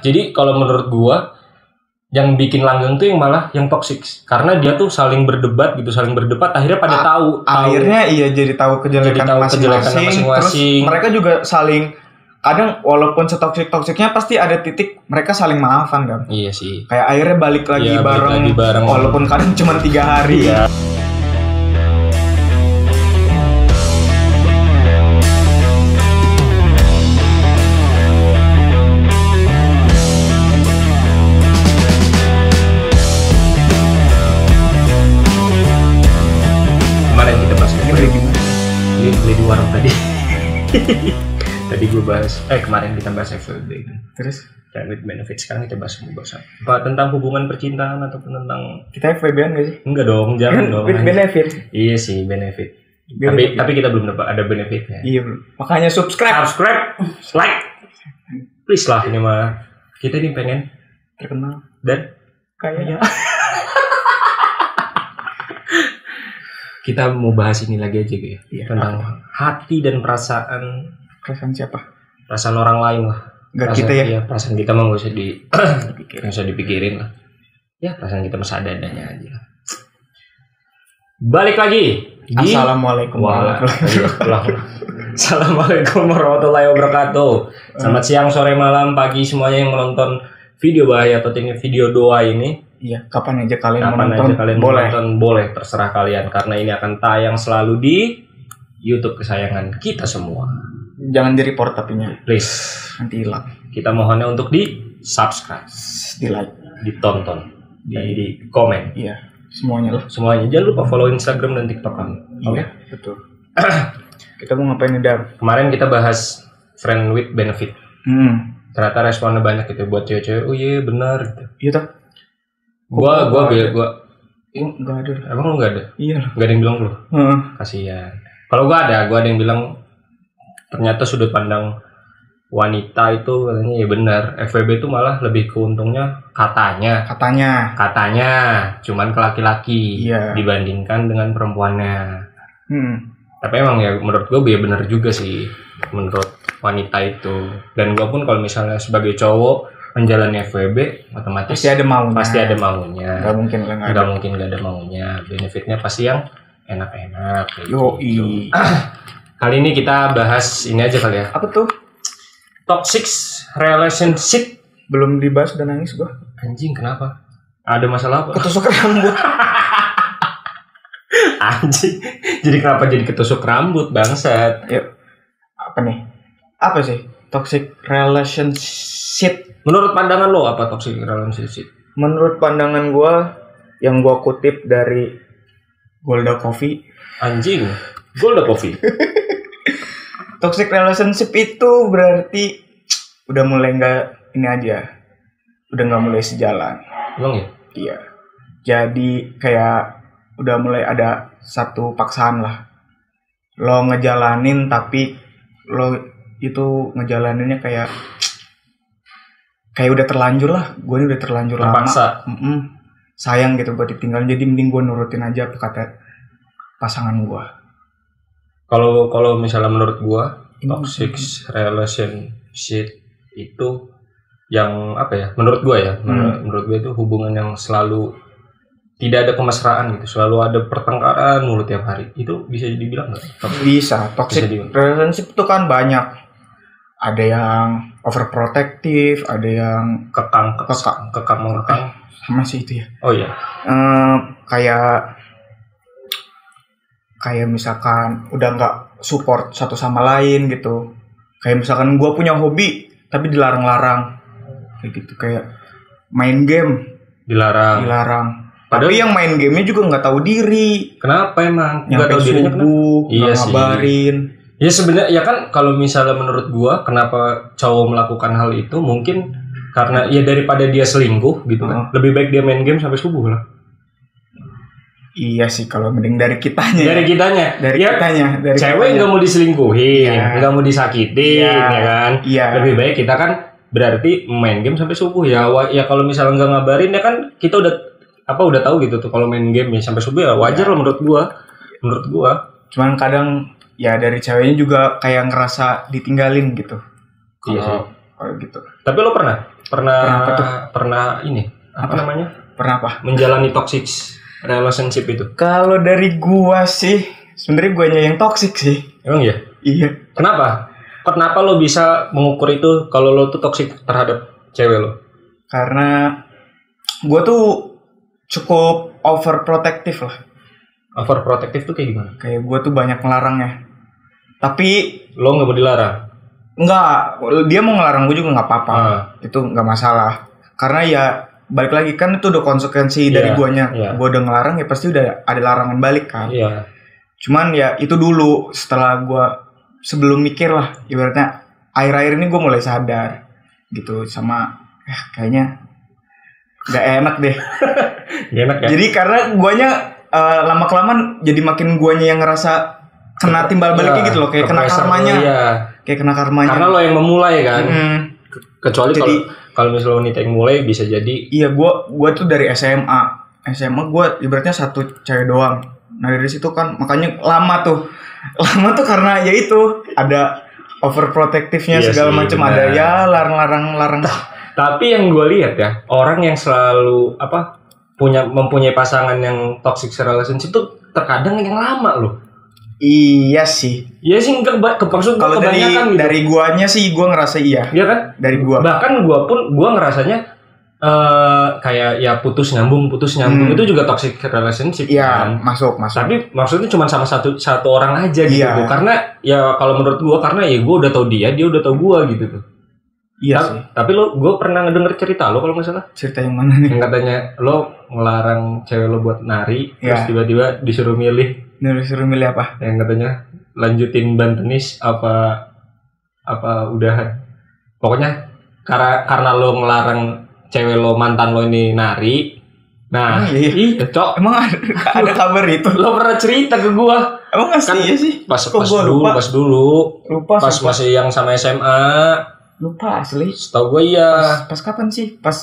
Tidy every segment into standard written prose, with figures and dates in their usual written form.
Jadi kalau menurut gua yang bikin langgeng tuh yang malah yang toxic, karena dia tuh saling berdebat akhirnya pada tahu akhirnya jadi tahu kejelekan masing-masing. Terus mereka juga saling, kadang walaupun setoksik-toksiknya pasti ada titik mereka saling maafan kan. Iya sih, kayak akhirnya balik lagi bareng walaupun kadang cuma 3 hari ya. Beli di warung tadi. Tadi gue bahas, kemarin kita bahas FWB kan. Terus Friend with Benefit, sekarang kita bahas apa tentang hubungan percintaan ataupun tentang kita FWB-an gak sih? Enggak dong, jangan dong. With benefit. Iya sih, benefit. Tapi kita belum dapat ada benefitnya. Iya, makanya subscribe, like, please lah, ini mah kita ini pengen terkenal dan kayaknya. Kita mau bahas ini lagi aja gitu ya, tentang hati dan perasaan siapa? Perasaan orang lain lah. Gak kita ya? Iya, perasaan kita mah nggak usah dipikirin lah. Ya, perasaan kita masa adanya aja. Balik lagi. Assalamualaikum warahmatullahi wabarakatuh. Selamat siang, sore, malam, pagi semuanya yang menonton video bahaya atau video doa ini. Iya, kapan aja kalian menonton, boleh, terserah kalian, karena ini akan tayang selalu di YouTube kesayangan kita semua. Jangan di-report tapinya. Please, nanti hilang. Kita mohonnya untuk di-subscribe, di-like, ditonton, di komen. Iya, semuanya lah. Semuanya. Jangan lupa follow Instagram dan TikTok kami. Iya, betul. Kita mau ngapain nih, Dar? Kemarin kita bahas Friend with Benefit. Ternyata responnya banyak gitu buat cewek-cewek. Oh iya, benar gitu. Iya toh. Gua enggak ada. Emang lu enggak ada? Iya. Enggak ada yang bilang lu? Kasihan. Kalau gua ada yang bilang ternyata sudut pandang wanita itu katanya ya benar. FWB itu malah lebih keuntungnya katanya cuman ke laki-laki dibandingkan dengan perempuannya. Tapi emang ya menurut gua ya benar juga sih menurut wanita itu. Dan gua pun kalau misalnya sebagai cowok menjalani FWB otomatis pasti ada maunya. Gak mungkin gak ada maunya. Benefitnya pasti yang enak-enak. Yoi. Kali ini kita bahas ini aja kali ya. Apa tuh? Toxic relationship. Belum dibahas dan nangis gua. Anjing, kenapa? Ada masalah apa? Ketusuk rambut. Anjing. Jadi kenapa jadi ketusuk rambut, bangsat? Yuk. Apa nih? Apa sih toxic relationship? Menurut pandangan lo apa toxic relationship? Menurut pandangan gue, yang gue kutip dari Golda Coffee. Anjing, Golda Coffee. Toxic relationship itu berarti udah mulai udah nggak mulai sejalan. Emang ya? Iya. Jadi kayak udah mulai ada satu paksaan lah. Lo ngejalanin tapi lo itu ngejalaninnya kayak udah terlanjur lah. Gue ini udah terlanjur terpaksa. Lama. Sayang gitu buat ditinggalin. Jadi mending gue nurutin aja apa kata pasangan gue. Kalau misalnya menurut gue toxic relationship itu yang apa ya? Menurut gue ya. Menurut gue itu hubungan yang selalu tidak ada kemesraan gitu. Selalu ada pertengkaran mulu tiap hari. Itu bisa dibilang nggak? Bisa. Toxic relationship itu kan banyak. Ada yang overprotective, ada yang kekang. Sama sih itu ya. Oh iya. Kayak misalkan udah nggak support satu sama lain gitu. Kayak misalkan gue punya hobi tapi dilarang-larang. Kayak gitu, kayak main game dilarang. Padahal, tapi yang main gamenya juga nggak tahu diri. Kenapa emang? Nggak tahu dirinya kenapa? Iya sih. Ngabarin. Ya sebenarnya ya kan kalau misalnya menurut gua kenapa cowok melakukan hal itu mungkin karena ya daripada dia selingkuh gitu kan. Lebih baik dia main game sampai subuh lah. Iya sih kalau mending dari kitanya. Dari cewek nggak mau diselingkuhin, nggak mau disakitin ya kan. Iya. Lebih baik kita kan berarti main game sampai subuh ya. Ya kalau misalnya nggak ngabarin ya kan kita udah tahu gitu tuh kalau main game ya sampai subuh ya wajar lah menurut gua. Cuman kadang ya dari ceweknya juga kayak ngerasa ditinggalin gitu. Iya sih. Kalau gitu. Tapi lo pernah Pernah apa tuh? Apa namanya? Pernah apa? Menjalani toxic relationship itu. Kalau dari gua sih, sebenarnya guanya yang toxic sih. Emang ya? Iya. Kenapa lo bisa mengukur itu kalau lo tuh toxic terhadap cewek lo? Karena gua tuh cukup overprotective lah. Overprotective tuh kayak gimana? Kayak gua tuh banyak ngelarangnya. Tapi Lo nggak mau dilarang? enggak, dia mau ngelarang gue juga nggak apa-apa. Itu nggak masalah. Karena ya balik lagi kan itu udah konsekuensi dari guanya. Gue udah ngelarang ya pasti udah ada larangan balik kan. Iya. Cuman ya itu dulu, setelah gue sebelum mikir lah, ibaratnya akhir-akhir ini gue mulai sadar gitu sama kayaknya nggak enak deh. Gak enak ya? Jadi karena guanya lama kelamaan jadi makin guanya yang ngerasa kena timbal baliknya gitu loh, kayak kena karmanya. Iya. Kayak kena karmanya. Karena lo yang memulai kan. Kecuali kalau misalnya wanita yang mulai bisa jadi. Iya, gua tuh dari SMA gua ibaratnya satu cewek doang. Nah dari situ kan makanya lama tuh karena ya itu ada overprotectivenya segala macam, ada ya larang. Tapi yang gue lihat ya, orang yang selalu mempunyai pasangan yang toxic relationship tuh terkadang yang lama loh. Iya sih. Iya sih, maksud kalau kebanyakan dari guanya sih gua ngerasa iya. Iya kan? Dari gua. Bahkan gua ngerasanya kayak ya putus nyambung itu juga toxic relationship. Iya, kan? masuk. Tapi maksudnya cuma sama satu orang aja gitu. Karena ya kalau menurut gua karena ya gua udah tahu dia udah tahu gua gitu tuh. Iya sih. Tapi gua pernah ngedenger cerita lo kalau nggak salah. Cerita yang mana nih? Yang katanya lo ngelarang cewek lo buat nari, terus tiba-tiba disuruh milih apa? Yang katanya lanjutin bantenis apa udahan. Pokoknya karena lo ngelarang cewek lo, mantan lo ini nari. Nah, iya, Cok. Emang ada kabar itu? Lo pernah cerita ke gua. Emang kan, iya sih. Pas dulu. Lupa. Pas masih yang sama SMA. Lupa asli. Setahu gue iya. Pas kapan sih? Pas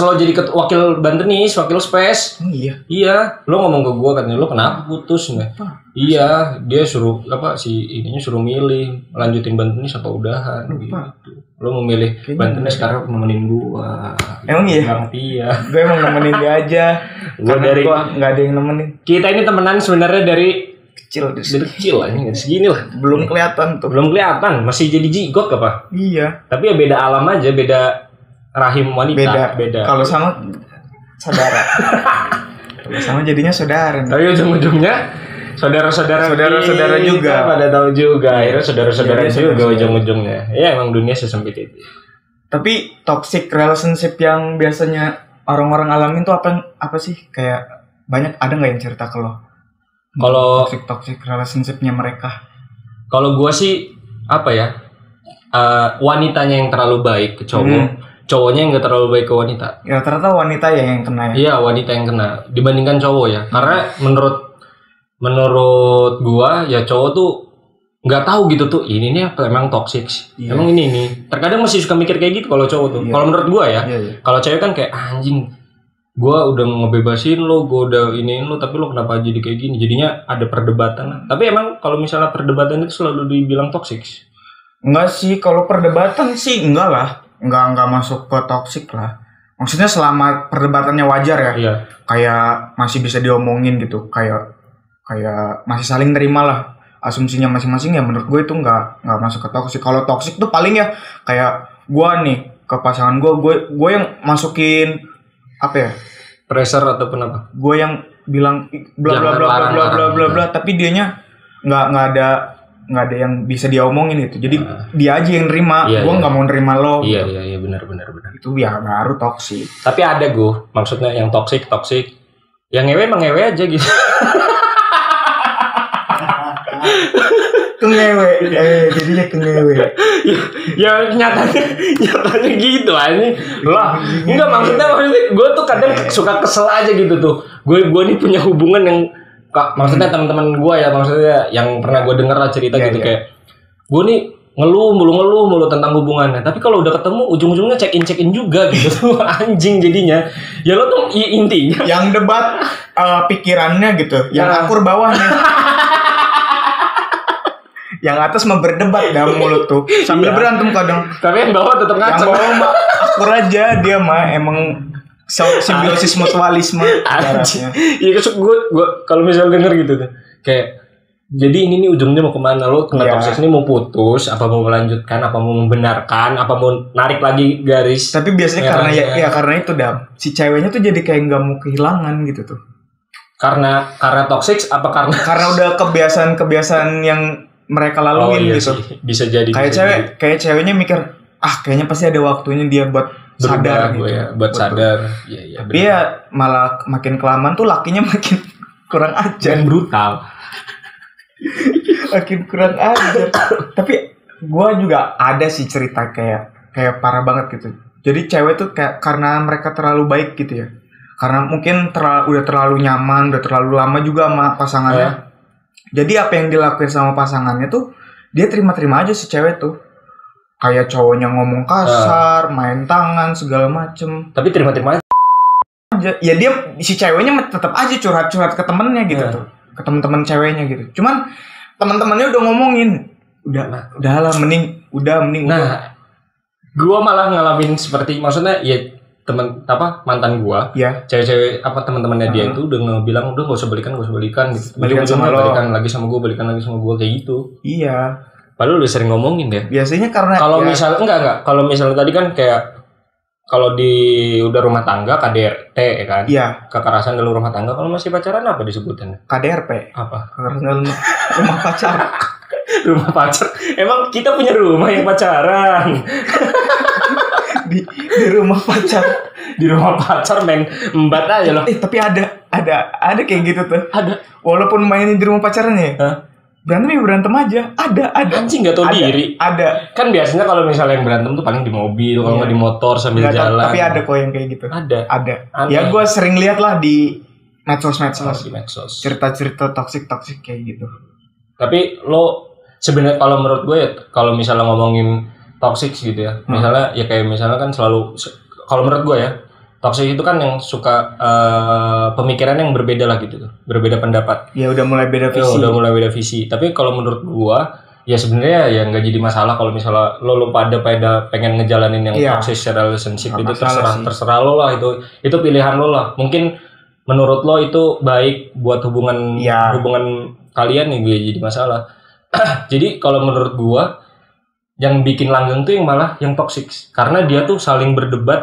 lo jadi wakil bantenis, wakil space. Iya. Lo ngomong ke gue katanya lo kenapa putus nih? Iya, dia suruh ininya suruh milih lanjutin bantenis apa udahan gitu. Lo memilih bantenis karena nemenin gua. Emang iya? Banget iya. Gue emang nemenin dia aja. Gua nggak ada yang nemenin. Kita ini temenan sebenarnya dari kecil aja segini lah. Belum kelihatan, masih jadi jigot apa? Iya. Tapi ya beda alam aja, beda rahim wanita. Beda. Kalau sama saudara. Kalau sama jadinya saudara. Tapi ujung-ujungnya saudara-saudara juga pada tahu juga. Akhirnya saudara-saudara juga ujung-ujungnya. Ya emang dunia sesempit itu. Tapi toxic relationship yang biasanya orang-orang alamin tuh apa sih? Kayak banyak, ada nggak yang cerita ke lo? Kalau toxic relationship-nya mereka. Kalau gua sih wanitanya yang terlalu baik ke cowok, cowoknya yang nggak terlalu baik ke wanita. Ya ternyata wanita yang kena ya. Iya, wanita yang kena dibandingkan cowok ya. Karena menurut gua ya cowok tuh nggak tahu gitu tuh ini nih emang toxic. Emang ini. Terkadang masih suka mikir kayak gitu kalau cowok tuh. Kalau menurut gua ya. Kalau cewek kan kayak anjing. Gua udah ngebebasin lo, gua udah iniin lo, tapi lo kenapa jadi kayak gini? Jadinya ada perdebatan. Tapi emang kalau misalnya perdebatan itu selalu dibilang toksik? Enggak sih, kalau perdebatan sih enggak lah. Enggak masuk ke toksik lah. Maksudnya selama perdebatannya wajar ya. Iya. Kayak masih bisa diomongin gitu. Kayak masih saling nerima lah. Asumsinya masing-masing ya menurut gue itu enggak masuk ke toksik. Kalau toksik tuh paling ya kayak gua nih ke pasangan gue yang masukin apa ya, pressure ataupun apa, gue yang bilang bla bla bla bla tapi dianya nggak ada yang bisa dia omongin gitu, jadi dia aja yang nerima. Gue nggak mau nerima lo. Iya benar itu ya baru toksik. Tapi ada gue maksudnya yang toksik yang ngewe emang ngewe aja gitu. Kengewe, jadinya kengewe. ya nyatanya gitu aja lah. Enggak, maksudnya gue tuh kadang suka kesel aja gitu tuh. Gue nih punya hubungan yang maksudnya teman-teman gue ya, maksudnya yang pernah gue denger lah cerita gitu. Kayak gue nih ngeluh mulu tentang hubungannya, tapi kalau udah ketemu ujung-ujungnya check in juga gitu tuh. Anjing jadinya. Ya lo tuh intinya yang debat pikirannya gitu, yang akur bawahnya. Yang atas mah berdebat dalam mulut tuh sambil berantem kadang. Tapi yang bawah tetap Yang ngaceng. bawah mah akur aja dia mah emang simbiosis mutualisme Anjing. ibaratnya. Iya gue kalau misalnya denger gitu tuh kayak jadi ini nih ujungnya mau kemana lo kena Iya. toxic ini mau putus apa mau melanjutkan apa mau membenarkan apa mau narik lagi garis. Tapi biasanya karena merahnya. karena itu si ceweknya tuh jadi kayak nggak mau kehilangan gitu tuh. Karena toxic apa karena Karena udah kebiasaan yang mereka laluin iya gitu. sih. Bisa jadi Kayak bisa cewek, jadi. kayak ceweknya mikir, kayaknya pasti ada waktunya dia buat sadar Berubah gitu. gue ya, buat Betul. sadar. Iya, Tapi ya malah makin kelamaan tuh lakinya makin kurang ajar. dan brutal. Makin kurang ajar. Tapi gua juga ada sih cerita kayak parah banget gitu. Jadi cewek tuh kayak karena mereka terlalu baik gitu ya. Karena mungkin udah terlalu nyaman, udah terlalu lama juga sama pasangannya. Jadi apa yang dilakuin sama pasangannya tuh dia terima-terima aja si cewek tuh. Kayak cowoknya ngomong kasar, main tangan segala macem. Tapi terima-terima aja. Ya dia si ceweknya tetap aja curhat-curhat ke temennya gitu tuh. Ke teman-teman ceweknya gitu. Cuman teman-temannya udah ngomongin, udahlah mending Nah, gua malah ngalamin seperti maksudnya ya mantan gua, ya cewek-cewek teman-temannya dia itu udah bilang udah gak usah balikan gitu. Balikan sama lo. balikan lagi sama gua kayak gitu. Iya. Padahal udah sering ngomongin ya. Biasanya karena Kalau misal enggak. Kalau misalnya tadi kan kayak kalau di udah rumah tangga KDRT ya kan. Iya. Kekerasan dalam rumah tangga. Kalau masih pacaran apa disebutannya? KDRP. Apa? Kekerasan rumah pacar. Rumah pacar. Emang kita punya rumah yang pacaran. di rumah pacar. Di rumah pacar main embat aja loh. Tapi ada kayak gitu tuh. Ada. Walaupun mainin di rumah pacarnya. Hah? Berantem aja. Ada. Anjing nggak tahu diri. Ada. Kan biasanya kalau misalnya yang berantem tuh paling di mobil, kalau nggak di motor sambil Nggak tahu, jalan. tapi ada kok yang kayak gitu. Ada. Aneh. Ya gue sering lihat lah di medsos. Di medsos. Cerita-cerita toksik kayak gitu. Tapi lo sebenarnya kalau menurut gue ya kalau misalnya ngomongin toxic gitu ya, misalnya ya kayak misalnya kan selalu kalau menurut gue ya toxic itu kan yang suka pemikiran yang berbeda lah gitu, berbeda pendapat. Ya udah mulai beda visi. Udah mulai beda visi. Tapi kalau menurut gue ya sebenarnya ya nggak jadi masalah kalau misalnya lo pada pengen ngejalanin yang toxic relationship itu terserah lo lah itu pilihan lo lah. Mungkin menurut lo itu baik buat hubungan kalian nih gue jadi masalah. Jadi kalau menurut gua yang bikin langgeng tuh yang malah yang toxic karena dia tuh saling berdebat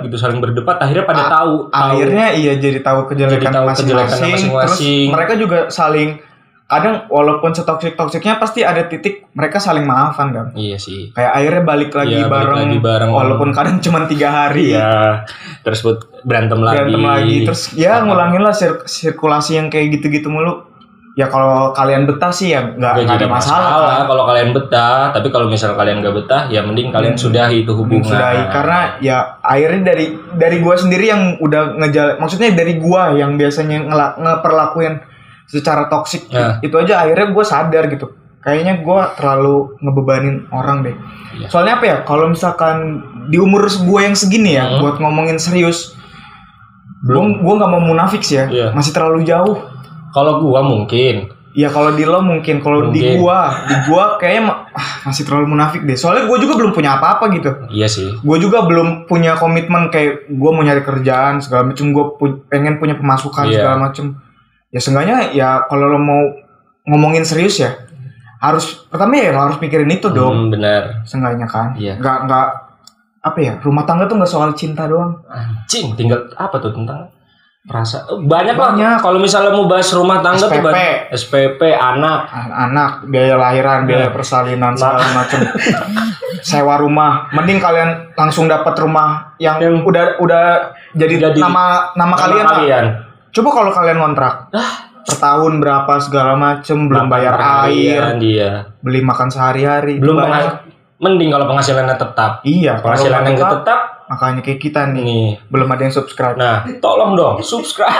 akhirnya pada tahu akhirnya jadi tahu kejelekan masing-masing. Terus mereka juga saling kadang walaupun setoksiknya pasti ada titik mereka saling maafan kan. Iya sih. Kayak akhirnya balik lagi bareng walaupun kadang cuma 3 hari. Iya. Terus berantem lagi. Terus ya ngulangin lah sirkulasi yang kayak gitu-gitu mulu. Ya kalau kalian betah sih ya nggak ada masalah. Kalau kalian betah, tapi kalau misal kalian nggak betah, ya mending kalian sudahi itu hubungan. Karena ya akhirnya dari gua sendiri yang udah maksudnya dari gua yang biasanya ngeperlakuin secara toksik itu aja akhirnya gua sadar gitu. Kayaknya gua terlalu ngebebanin orang deh. Iya. Soalnya apa ya? Kalau misalkan di umur gua yang segini ya, buat ngomongin serius, gua nggak mau munafik sih ya. Masih terlalu jauh. Kalau gua mungkin. Ya kalau di lo mungkin, kalau di gua kayaknya masih terlalu munafik deh. Soalnya gua juga belum punya apa-apa gitu. Iya sih. Gua juga belum punya komitmen kayak gua mau nyari kerjaan segala macam, gua pengen punya pemasukan segala macam. Ya seenggaknya ya kalau lo mau ngomongin serius ya pertama ya lo harus mikirin itu dong. Benar. Seenggaknya kan. Iya. Nggak apa ya, rumah tangga tuh nggak soal cinta doang. Anjing, tinggal apa tuh tentang rasa banyak lah. Kalau misalnya mau bahas rumah tangga SPP. tuh SPP, anak, biaya lahiran, biaya persalinan segala macam. Sewa rumah, mending kalian langsung dapat rumah yang udah jadi nama kalian. Coba kalau kalian kontrak per tahun berapa segala macam, belum bayar air, beli makan sehari-hari, belum mending kalau penghasilannya tetap. Iya, penghasilannya nggak tetap. Makanya kayak kita nih, belum ada yang subscribe. Nah, tolong dong subscribe.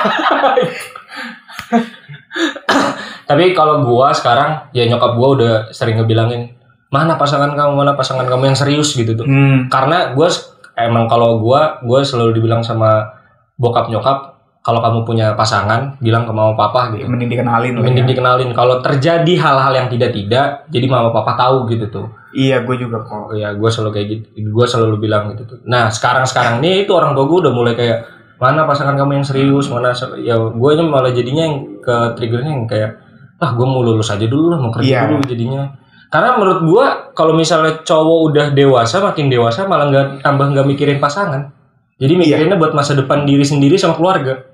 Tapi kalau gua sekarang, ya nyokap gua udah sering ngebilangin, mana pasangan kamu yang serius gitu tuh. Karena gua emang kalau gua selalu dibilang sama bokap nyokap, kalau kamu punya pasangan, bilang ke mama papa gitu. Mending dikenalin lah. Mending dikenalin. Kalau terjadi hal-hal yang tidak, jadi mama papa tahu gitu tuh. Iya, gue juga kok. Iya, gue selalu kayak gitu. Gue selalu bilang gitu tuh. Nah, sekarang nih itu orang tua gue udah mulai kayak, mana pasangan kamu yang serius, mana ya gue malah jadinya yang ke triggernya yang kayak, gue mau lulus aja dulu lah, mau kerja dulu jadinya. Karena menurut gue kalau misalnya cowok udah dewasa, makin dewasa malah nggak mikirin pasangan. Jadi mikirinnya buat masa depan diri sendiri sama keluarga.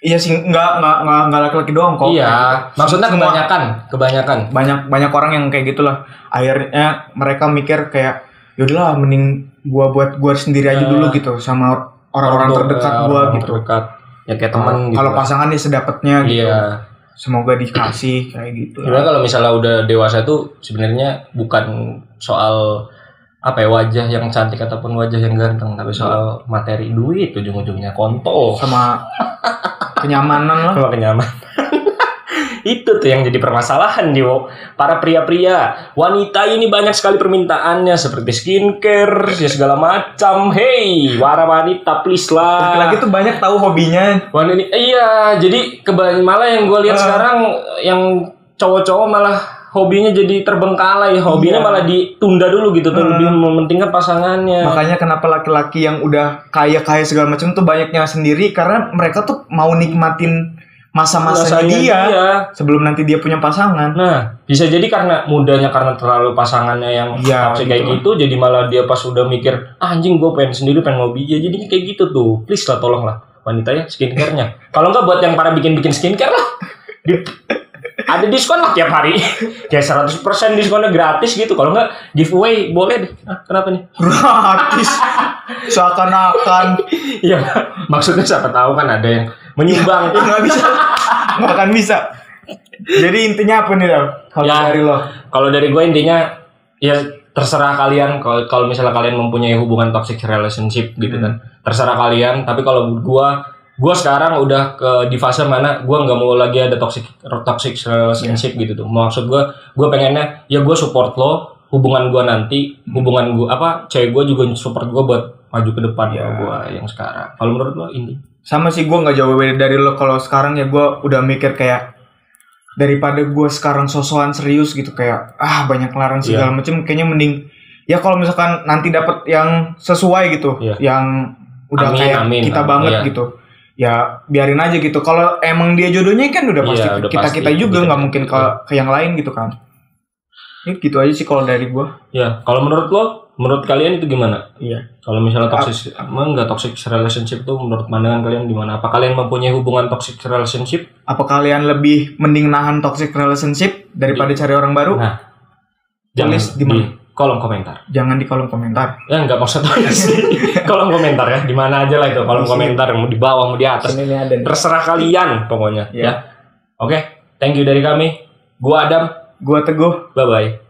Iya sih, nggak laki-laki doang kok. Iya, maksudnya kebanyakan. Banyak orang yang kayak gitulah. Akhirnya mereka mikir kayak, yaudahlah mending gua sendiri aja dulu gitu sama orang-orang terdekat gua gitu. Terdekat. Ya kayak teman gitu. Kalau pasangan nih sedapatnya gitu. Iya. Semoga dikasih kayak gitu. Sebenarnya kalau misalnya udah dewasa tuh sebenarnya bukan soal wajah yang cantik ataupun wajah yang ganteng, tapi soal materi, duit, ujung-ujungnya kontol sama kenyamanan lah. Sama kenyamanan. Itu tuh yang jadi permasalahan di para pria-pria. Wanita ini banyak sekali permintaannya seperti skincare, ya segala macam. Hey, para wanita please lah. Laki-laki tuh banyak tahu hobinya. Iya, jadi malah yang gue lihat sekarang yang cowok-cowok malah hobinya jadi terbengkalai, hobinya malah ditunda dulu gitu tuh, lebih mementingkan pasangannya. Makanya kenapa laki-laki yang udah kaya segala macam tuh banyaknya sendiri, karena mereka tuh mau nikmatin masa-masanya dia sebelum nanti dia punya pasangan. Nah, bisa jadi karena mudanya, karena terlalu pasangannya yang toxic kayak gitu, jadi malah dia pas udah mikir, anjing gue pengen sendiri, pengen hobi aja, jadinya kayak gitu tuh. Please lah, tolong lah wanita ya, skincare-nya. Kalau enggak buat yang para bikin skincare lah. Ada diskon lah tiap hari. Kayak 100% diskonnya gratis gitu. Kalau enggak giveaway boleh deh. Kenapa nih? Gratis. Seakan-akan. Ya, maksudnya siapa tahu kan ada yang menyumbang. Enggak bisa. Enggak akan bisa. Jadi intinya apa nih, Dam? Kalau dari lo? Kalau dari gue intinya ya terserah kalian, kalau misalnya kalian mempunyai hubungan toxic relationship gitu kan. Terserah kalian, tapi kalau gue sekarang udah di fase mana gue nggak mau lagi ada toxic relationship gitu tuh. Maksud gue pengennya ya gue support lo, hubungan gue nanti, hubungan gue cewek gue juga support gue buat maju ke depan gue yang sekarang. Kalau menurut lo ini? Sama sih, gue nggak jauh beda dari lo. Kalau sekarang ya gue udah mikir kayak, daripada gue sekarang sosokan serius gitu kayak banyak larang segala macam, kayaknya mending ya kalau misalkan nanti dapet yang sesuai gitu, yang udah kita banget gitu, ya biarin aja gitu. Kalau emang dia jodohnya kan udah pasti kita juga, nggak mungkin ke yang lain gitu kan. Ya gitu aja sih kalau dari gue. Ya, kalau menurut kalian itu gimana? Iya. Kalau misalnya toxic relationship tuh menurut pandangan kalian gimana? Apa kalian mempunyai hubungan toxic relationship? Apa kalian lebih mending nahan toxic relationship daripada cari orang baru? Nah, tulis di kolom komentar. Jangan di kolom komentar. Ya nggak maksud sih. Kolom komentar ya, di mana aja lah itu kolom komentar, mau di bawah mau di atas. Terserah kalian pokoknya ya. Oke, thank you dari kami. Gua Adam, gua Teguh. Bye bye.